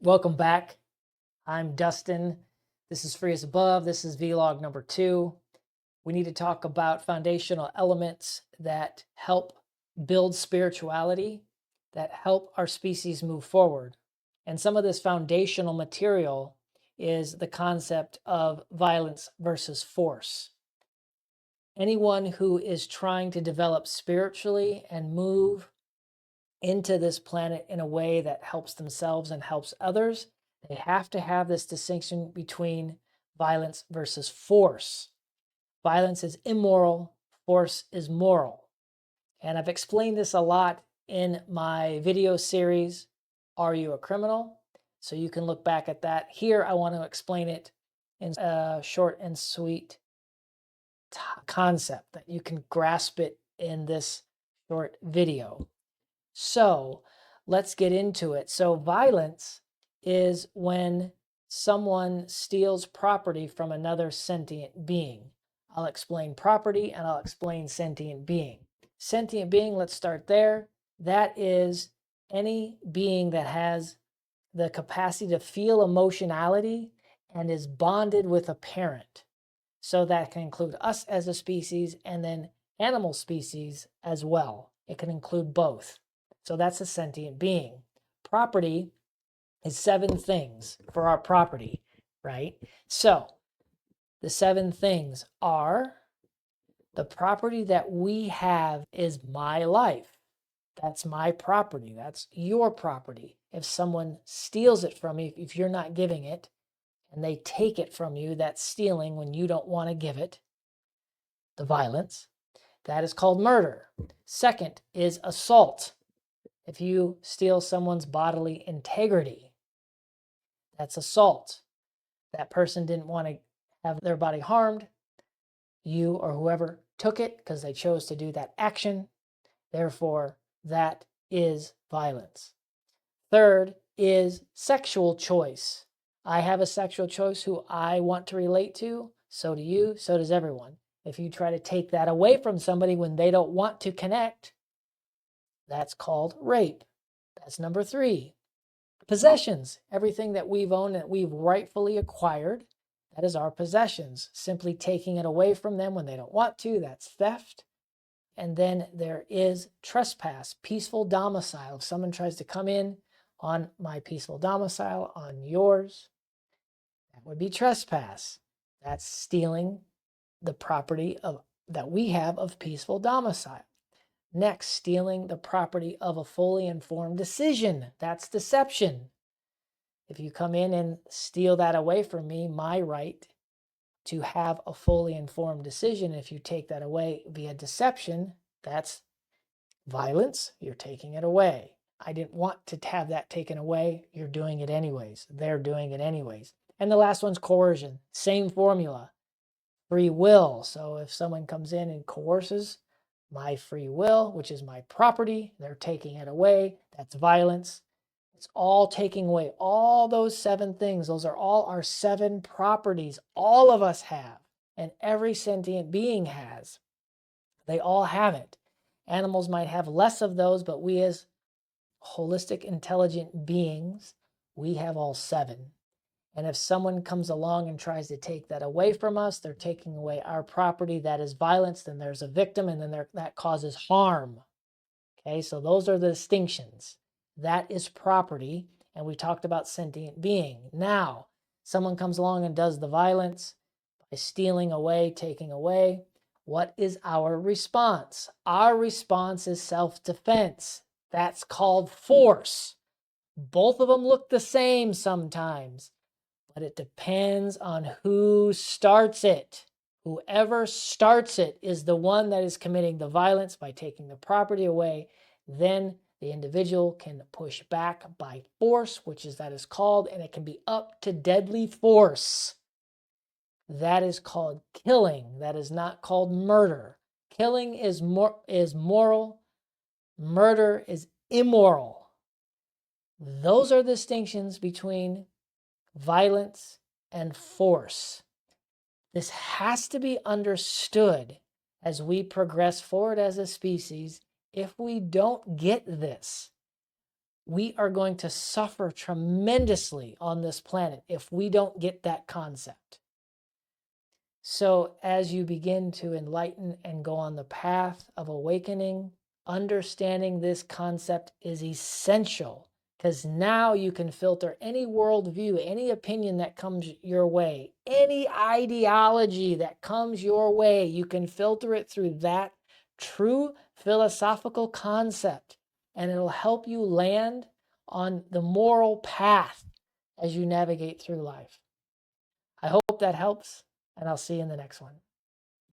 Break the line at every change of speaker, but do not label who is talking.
Welcome back. I'm Dustin. This is Free as Above. This is vlog number 2. We need to talk about foundational elements that help build spirituality, that help our species move forward. And some of this foundational material is the concept of violence versus force. Anyone who is trying to develop spiritually and move into this planet in a way that helps themselves and helps others, they have to have this distinction between violence versus force. Violence is immoral, force is moral. And I've explained this a lot in my video series, Are You a Criminal? So you can look back at that. Here, I want to explain it in a short and sweet concept that you can grasp it in this short video. So let's get into it. So violence is when someone steals property from another sentient being. I'll explain property and I'll explain sentient being. Sentient being, let's start there. That is any being that has the capacity to feel emotionality and is bonded with a parent. So that can include us as a species and then animal species as well. It can include both. So that's a sentient being. Property is 7 things for our property, right? So the 7 things are: the property that we have is my life. That's my property. That's your property. If someone steals it from you, if you're not giving it, and they take it from you, that's stealing when you don't want to give it. The violence. That is called murder. Second is assault. If you steal someone's bodily integrity, that's assault. That person didn't want to have their body harmed. You or whoever took it because they chose to do that action. Therefore, that is violence. Third is sexual choice. I have a sexual choice who I want to relate to. So do you. So does everyone. If you try to take that away from somebody when they don't want to connect, that's called rape. That's number 3. Possessions, everything that we've owned and we've rightfully acquired, that is our possessions. Simply taking it away from them when they don't want to, that's theft. And then there is trespass, peaceful domicile. If someone tries to come in on my peaceful domicile, on yours, that would be trespass. That's stealing the property that we have of peaceful domicile. Next, stealing the property of a fully informed decision. That's deception. If you come in and steal that away from me, my right to have a fully informed decision, if you take that away via deception, that's violence. You're taking it away. I didn't want to have that taken away. You're doing it anyways. They're doing it anyways. And the last one's coercion. Same formula. Free will. So if someone comes in and coerces my free will, which is my property, they're taking it away. That's violence. It's all taking away all those 7 things. Those are all our 7 properties. All of us have, and every sentient being has. They all have it. Animals might have less of those, but we as holistic, intelligent beings, we have all 7. And if someone comes along and tries to take that away from us, they're taking away our property. That is violence. Then there's a victim, and then that causes harm. Okay, so those are the distinctions. That is property, and we talked about sentient being. Now, someone comes along and does the violence by stealing away, taking away. What is our response? Our response is self-defense. That's called force. Both of them look the same sometimes, but it depends on who starts it. Whoever starts it is the one that is committing the violence by taking the property away. Then the individual can push back by force, which is that is called, and it can be up to deadly force. That is called killing. That is not called murder. Killing is moral. Murder is immoral. Those are the distinctions between violence and force. This has to be understood as we progress forward as a species. If we don't get this, we are going to suffer tremendously on this planet if we don't get that concept. So as you begin to enlighten and go on the path of awakening, understanding this concept is essential, because now you can filter any worldview, any opinion that comes your way, any ideology that comes your way, you can filter it through that true philosophical concept, and it'll help you land on the moral path as you navigate through life. I hope that helps, and I'll see you in the next one.